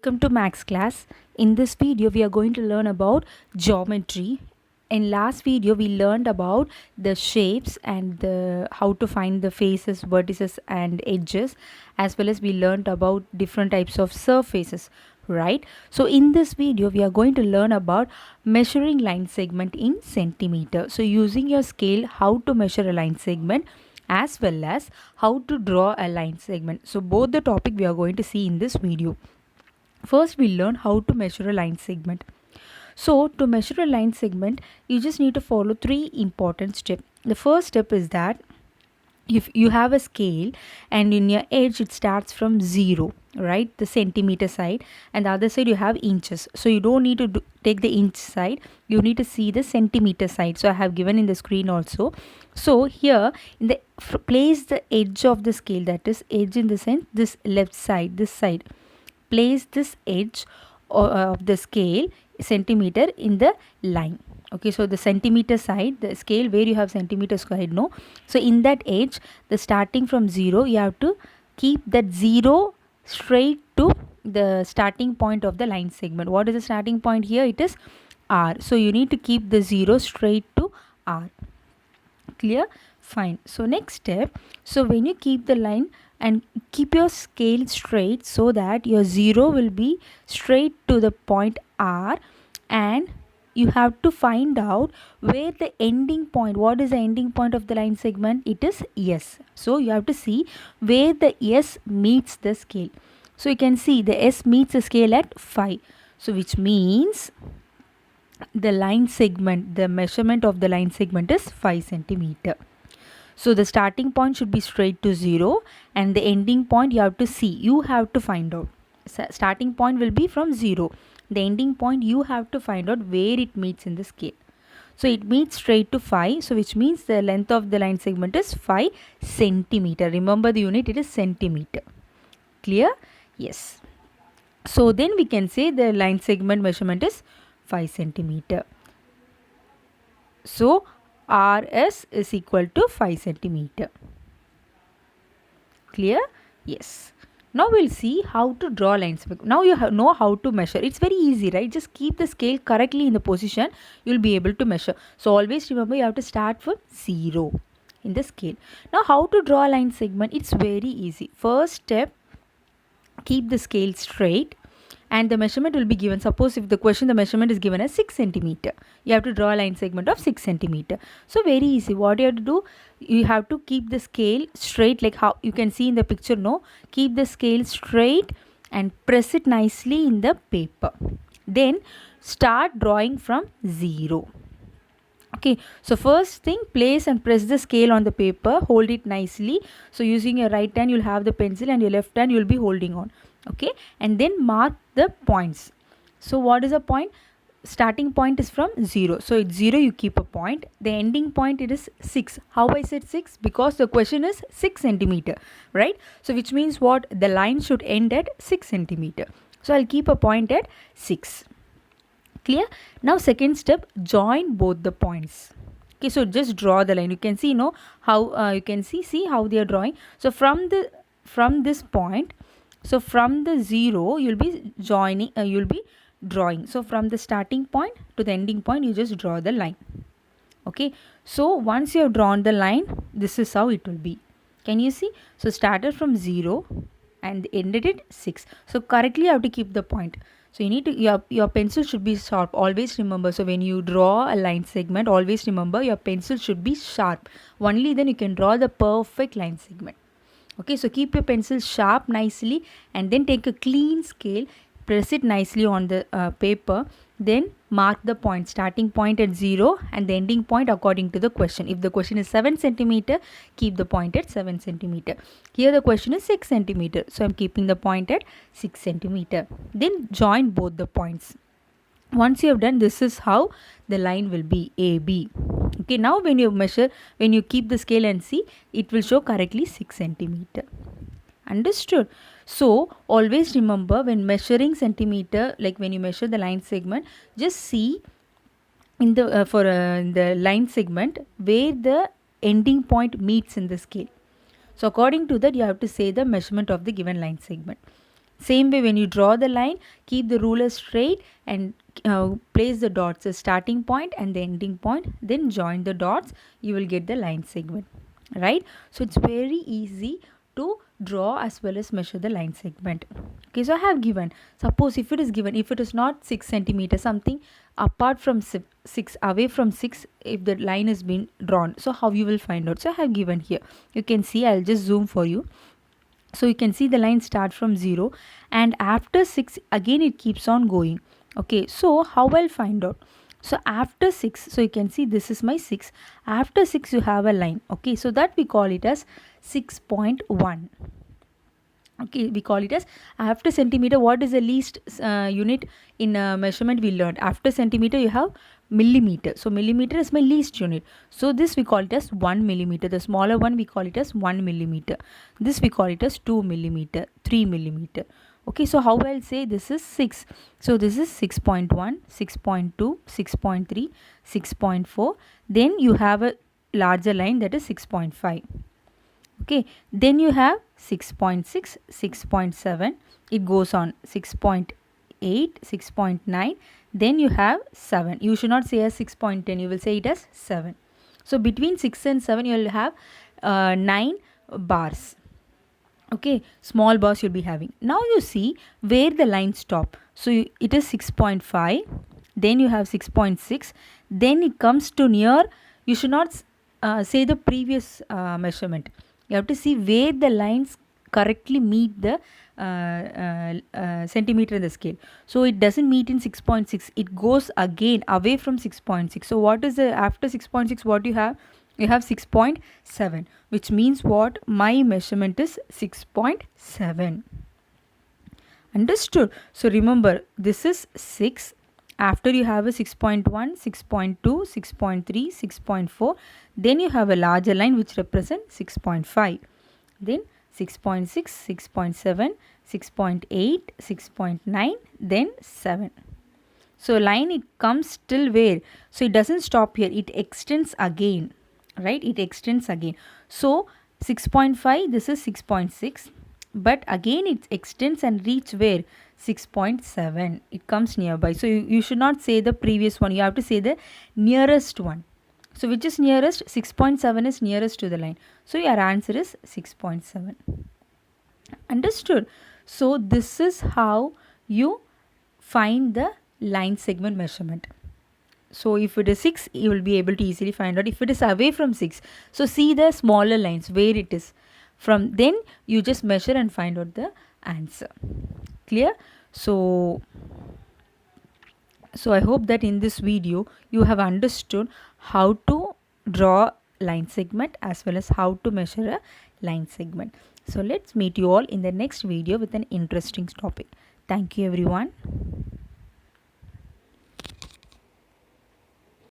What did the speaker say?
Welcome to Max class. In this video we are going to learn about geometry. In last video we learned about the shapes and how to find the faces, vertices and edges, as well as we learned about different types of surfaces, right? So in this video we are going to learn about measuring line segment in centimeter. So using your scale, how to measure a line segment as well as how to draw a line segment. So both the topic we are going to see in this video. First, we'll learn how to measure a line segment. So, to measure a line segment, you just need to follow three important steps. The first step is that if you have a scale and in your edge it starts from 0, right, the centimeter side, and the other side you have inches. So you don't need to take the inch side, you need to see the centimeter side. So I have given in the screen also. So here in the place the edge of the scale, that is edge in the sense this left side, this side. Place this edge of the scale centimeter in the line. Okay, so the centimeter side, the scale where you have centimeter side, no, so in that edge, the starting from 0, you have to keep that 0 straight to the starting point of the line segment. What is the starting point here? It is R. So you need to keep the 0 straight to R. Clear? Fine. So next step, so when you keep the line and keep your scale straight so that your 0 will be straight to the point R, and you have to find out where the ending point, what is the ending point of the line segment? It is S. So you have to see where the S meets the scale. So you can see the S meets the scale at 5. So which means the line segment, the measurement of the line segment is 5 centimeter. So the starting point should be straight to 0 and the ending point you have to see. You have to find out. Starting point will be from 0. The ending point you have to find out where it meets in the scale. So it meets straight to 5. So which means the length of the line segment is 5 centimeter. Remember the unit, it is centimeter. Clear? Yes. So then we can say the line segment measurement is 5 centimeter. So RS is equal to 5 centimeter. Clear? Yes. Now we'll see how to draw lines. Now you know how to measure. It's very easy, right? Just keep the scale correctly in the position. You'll be able to measure. So always remember you have to start from 0 in the scale. Now how to draw a line segment? It's very easy. First step, keep the scale straight. And the measurement will be given. Suppose if the question, the measurement is given as 6 centimeter. You have to draw a line segment of 6 centimeter. So very easy. What you have to do, you have to keep the scale straight, like how you can see in the picture, no? Keep the scale straight and press it nicely in the paper. Then start drawing from 0. Okay, so first thing, place and press the scale on the paper, hold it nicely. So using your right hand, you'll have the pencil and your left hand, you'll be holding on. Okay, and then mark the points. So what is a point? Starting point is from 0. So it's 0, you keep a point. The ending point, it is 6. How I said 6? Because the question is 6 centimeter, right? So which means what? The line should end at 6 centimeter. So I'll keep a point at 6. Clear? Now second step, join both the points. Okay, so just draw the line. You can see, no, how you can see how they are drawing. So from this point, so from the 0 you'll be joining, you'll be drawing. So from the starting point to the ending point, you just draw the line. Okay, so once you have drawn the line, this is how it will be. Can you see? So started from 0 and ended at 6. So correctly you have to keep the point. So you need to, your pencil should be sharp. Always remember. So when you draw a line segment, always remember your pencil should be sharp. Only then you can draw the perfect line segment. Okay, so keep your pencil sharp nicely and then take a clean scale, press it nicely on the paper, then mark the point, starting point at 0 and the ending point according to the question. If the question is 7 centimeter, keep the point at 7 centimeter. Here the question is 6 centimeter, so I'm keeping the point at 6 centimeter. Then join both the points. Once you have done, this is how the line will be, AB. Okay, now when you measure, when you keep the scale and see, it will show correctly 6 centimeter. Understood? So always remember, when measuring centimeter, like when you measure the line segment, just see in the in the line segment where the ending point meets in the scale. So according to that, you have to say the measurement of the given line segment. Same way, when you draw the line, keep the ruler straight and place the dots, the starting point and the ending point, then join the dots, you will get the line segment, right? So it's very easy to draw as well as measure the line segment. Okay, so I have given, suppose if it is given, if it is not 6 centimeters, something apart from 6, away from 6, if the line has been drawn, so how you will find out? So I have given here, you can see, I'll just zoom for you. So you can see the line start from 0 and after 6 again it keeps on going. Okay, so how I'll find out? So after 6, so you can see this is my 6, after 6 you have a line. Okay, so that we call it as 6.1. Okay, we call it as after centimeter. What is the least unit in measurement we learned? After centimeter you have millimeter. So millimeter is my least unit. So this we call it as 1 millimeter. The smaller one we call it as 1 millimeter. This we call it as 2 millimeter, 3 millimeter. Okay, so how I'll say this is 6. So this is 6.1, 6.2, 6.3, 6.4. Then you have a larger line, that is 6.5. Okay, then you have 6.6, 6.7, it goes on 6.8, 6.9, then you have 7. You should not say as 6.10, you will say it as 7. So between 6 and 7 you will have 9 bars. Okay, small bars you'll be having. Now you see where the lines stop. So it is 6.5, then you have 6.6, then it comes to near, you should not say the previous measurement. You have to see where the lines correctly meet the centimeter in the scale. So it doesn't meet in 6.6, it goes again away from 6.6. So what is the after 6.6, what you have? You have 6.7, which means what? My measurement is 6.7. Understood? So remember, this is 6. After you have a 6.1, 6.2, 6.3, 6.4, then you have a larger line which represents 6.5. Then 6.6, 6.7, 6.8, 6.9, then 7. So line it comes till where? So it doesn't stop here, it extends again, right? It extends again. So 6.5, this is 6.6, but again it extends and reach where? 6.7. It comes nearby. So you should not say the previous one, you have to say the nearest one. So which is nearest? 6.7 is nearest to the line. So your answer is 6.7. Understood? So this is how you find the line segment measurement. So if it is 6, you will be able to easily find out. If it is away from 6, so see the smaller lines where it is. From then you just measure and find out the answer. Clear? So I hope that in this video you have understood how to draw line segment as well as how to measure a line segment. So let's meet you all in the next video with an interesting topic. Thank you everyone.